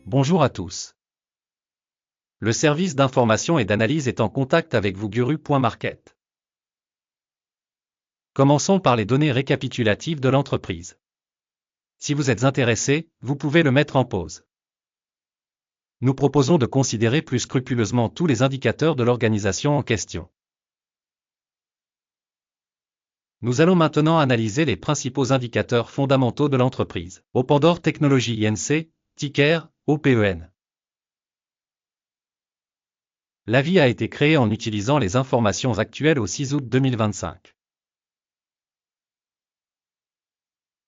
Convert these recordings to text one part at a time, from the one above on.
Bonjour à tous. Le service d'information et d'analyse est en contact avec vous Guru.market. Commençons par les données récapitulatives de l'entreprise. Si vous êtes intéressé, vous pouvez le mettre en pause. Nous proposons de considérer plus scrupuleusement tous les indicateurs de l'organisation en question. Nous allons maintenant analyser les principaux indicateurs fondamentaux de l'entreprise. Opandor Technologies Inc., ticker, OPEN. L'avis a été créé en utilisant les informations actuelles au 6 août 2025.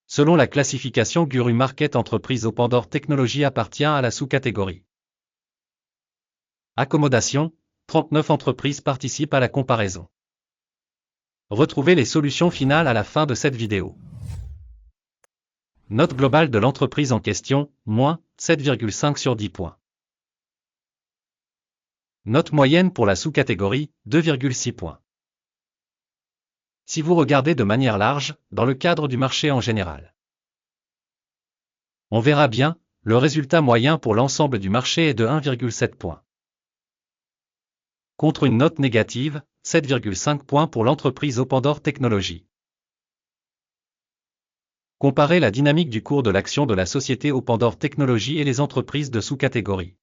Selon la classification Guru Market Entreprise Opandor Technologies appartient à la sous-catégorie Accommodation, 39 entreprises participent à la comparaison. Retrouvez les solutions finales à la fin de cette vidéo. Note globale de l'entreprise en question, moins 7,5 sur 10 points. Note moyenne pour la sous-catégorie, 2,6 points. Si vous regardez de manière large, dans le cadre du marché en général, on verra bien, le résultat moyen pour l'ensemble du marché est de 1,7 points. Contre une note négative, 7,5 points pour l'entreprise Opandor Technologies. Comparez la dynamique du cours de l'action de la société Opandor Technologies et les entreprises de sous-catégorie.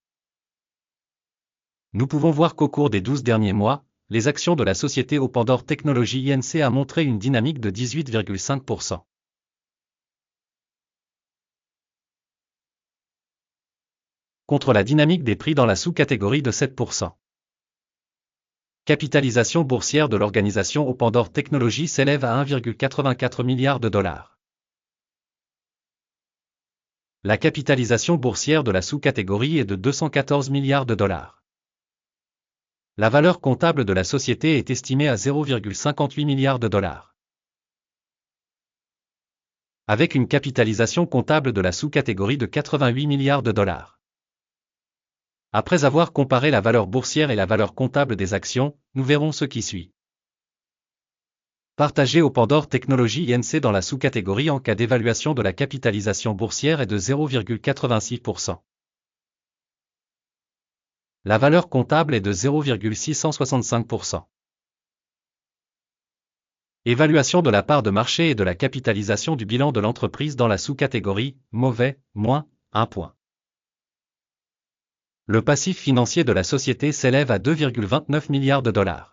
Nous pouvons voir qu'au cours des 12 derniers mois, les actions de la société Opandor Technologies Inc. a montré une dynamique de 18,5%. Contre la dynamique des prix dans la sous-catégorie de 7%. Capitalisation boursière de l'organisation Opandor Technologies s'élève à 1,84 milliard de dollars. La capitalisation boursière de la sous-catégorie est de 214 milliards de dollars. La valeur comptable de la société est estimée à 0,58 milliards de dollars. Avec une capitalisation comptable de la sous-catégorie de 88 milliards de dollars. Après avoir comparé la valeur boursière et la valeur comptable des actions, nous verrons ce qui suit. Partagé Opandor Technologies Inc. dans la sous-catégorie en cas d'évaluation de la capitalisation boursière est de 0,86%. La valeur comptable est de 0,665%. Évaluation de la part de marché et de la capitalisation du bilan de l'entreprise dans la sous-catégorie, mauvais, moins, 1 point. Le passif financier de la société s'élève à 2,29 milliards de dollars.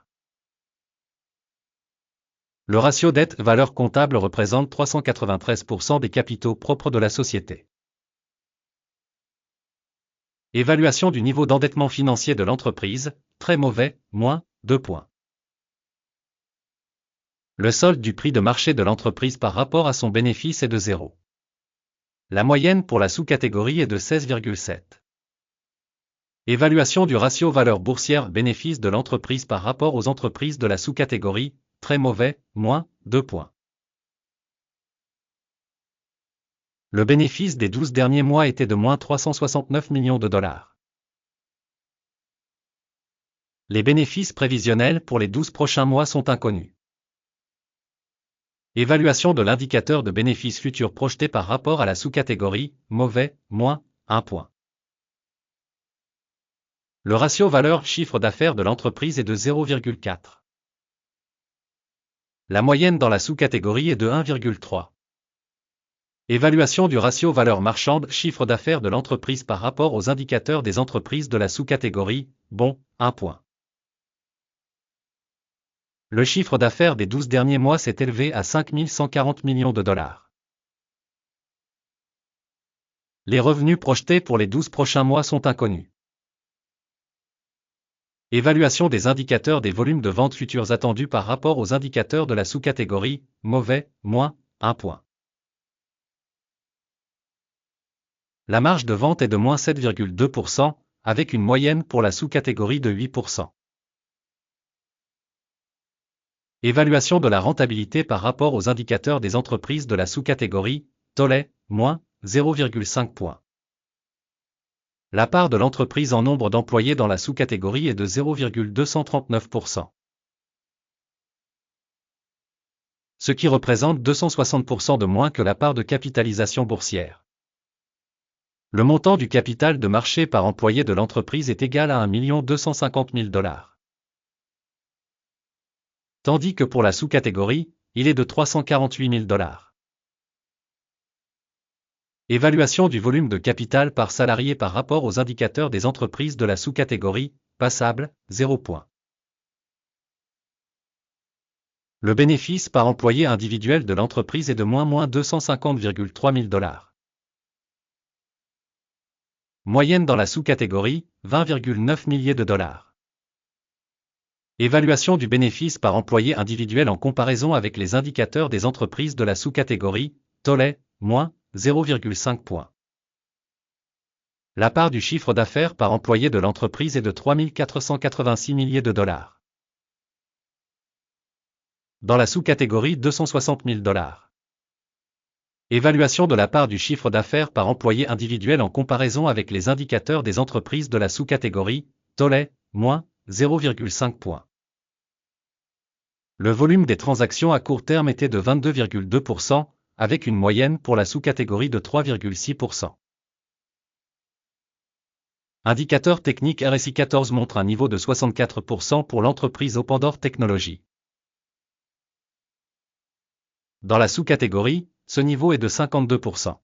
Le ratio dette-valeur comptable représente 393% des capitaux propres de la société. Évaluation du niveau d'endettement financier de l'entreprise, très mauvais, moins 2 points. Le solde du prix de marché de l'entreprise par rapport à son bénéfice est de 0. La moyenne pour la sous-catégorie est de 16,7. Évaluation du ratio valeur boursière bénéfice de l'entreprise par rapport aux entreprises de la sous-catégorie, très mauvais, moins 2 points. Le bénéfice des 12 derniers mois était de moins 369 millions de dollars. Les bénéfices prévisionnels pour les 12 prochains mois sont inconnus. Évaluation de l'indicateur de bénéfices futurs projeté par rapport à la sous-catégorie, mauvais, moins 1 point. Le ratio valeur-chiffre d'affaires de l'entreprise est de 0,4. La moyenne dans la sous-catégorie est de 1,3. Évaluation du ratio valeur marchande chiffre d'affaires de l'entreprise par rapport aux indicateurs des entreprises de la sous-catégorie, bon, 1 point. Le chiffre d'affaires des 12 derniers mois s'est élevé à 5 140 millions de dollars. Les revenus projetés pour les 12 prochains mois sont inconnus. Évaluation des indicateurs des volumes de ventes futures attendus par rapport aux indicateurs de la sous-catégorie, mauvais, moins, 1 point. La marge de vente est de moins 7,2%, avec une moyenne pour la sous-catégorie de 8%. Évaluation de la rentabilité par rapport aux indicateurs des entreprises de la sous-catégorie, Tollet, moins 0,5 points. La part de l'entreprise en nombre d'employés dans la sous-catégorie est de 0,239%. Ce qui représente 260% de moins que la part de capitalisation boursière. Le montant du capital de marché par employé de l'entreprise est égal à 1 250 000 $. Tandis que pour la sous-catégorie, il est de 348 000 $. Évaluation du volume de capital par salarié par rapport aux indicateurs des entreprises de la sous-catégorie, passable, 0 points. Le bénéfice par employé individuel de l'entreprise est de moins 250,3 000 $. Moyenne dans la sous-catégorie, 20,9 milliers de dollars. Évaluation du bénéfice par employé individuel en comparaison avec les indicateurs des entreprises de la sous-catégorie, tollé, moins 0,5 points. La part du chiffre d'affaires par employé de l'entreprise est de 3 486 milliers de dollars. Dans la sous-catégorie 260 000 $. Évaluation de la part du chiffre d'affaires par employé individuel en comparaison avec les indicateurs des entreprises de la sous-catégorie, tollé, moins 0,5 points. Le volume des transactions à court terme était de 22,2%, avec une moyenne pour la sous-catégorie de 3,6%. Indicateur technique RSI 14 montre un niveau de 64% pour l'entreprise Opandor Technologies. Dans la sous-catégorie, ce niveau est de 52%.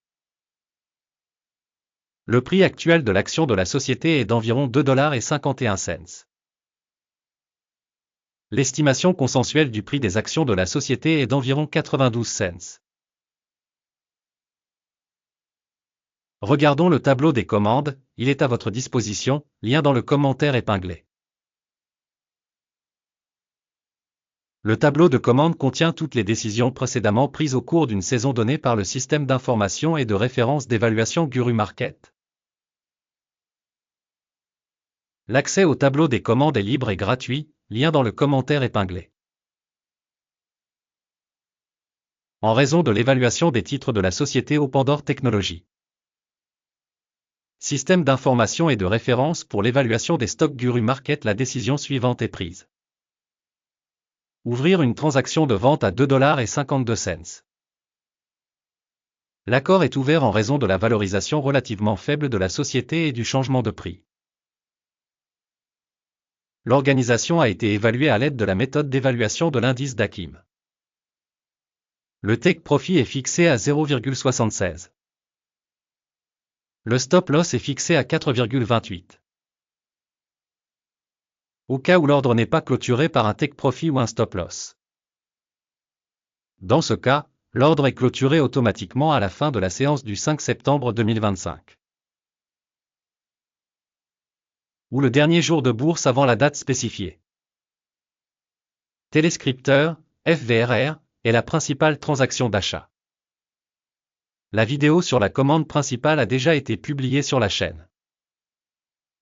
Le prix actuel de l'action de la société est d'environ 2,51 $. L'estimation consensuelle du prix des actions de la société est d'environ 92 cents. Regardons le tableau des commandes, il est à votre disposition, lien dans le commentaire épinglé. Le tableau de commande contient toutes les décisions précédemment prises au cours d'une saison donnée par le système d'information et de référence d'évaluation Guru Market. L'accès au tableau des commandes est libre et gratuit, lien dans le commentaire épinglé. En raison de l'évaluation des titres de la société Opandor Technologies. Système d'information et de référence pour l'évaluation des stocks Guru Market. La décision suivante est prise. Ouvrir une transaction de vente à 2,52 $. L'accord est ouvert en raison de la valorisation relativement faible de la société et du changement de prix. L'organisation a été évaluée à l'aide de la méthode d'évaluation de l'indice d'Akim. Le take profit est fixé à 0,76. Le stop loss est fixé à 4,28. Au cas où l'ordre n'est pas clôturé par un take profit ou un stop loss. Dans ce cas, l'ordre est clôturé automatiquement à la fin de la séance du 5 septembre 2025. Ou le dernier jour de bourse avant la date spécifiée. Téléscripteur, FVRR, est la principale transaction d'achat. La vidéo sur la commande principale a déjà été publiée sur la chaîne.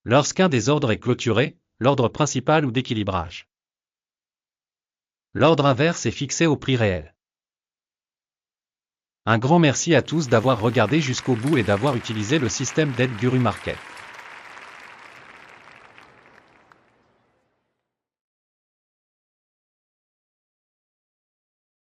Lorsqu'un des ordres est clôturé, l'ordre principal ou d'équilibrage. L'ordre inverse est fixé au prix réel. Un grand merci à tous d'avoir regardé jusqu'au bout et d'avoir utilisé le système d'aide Guru Market.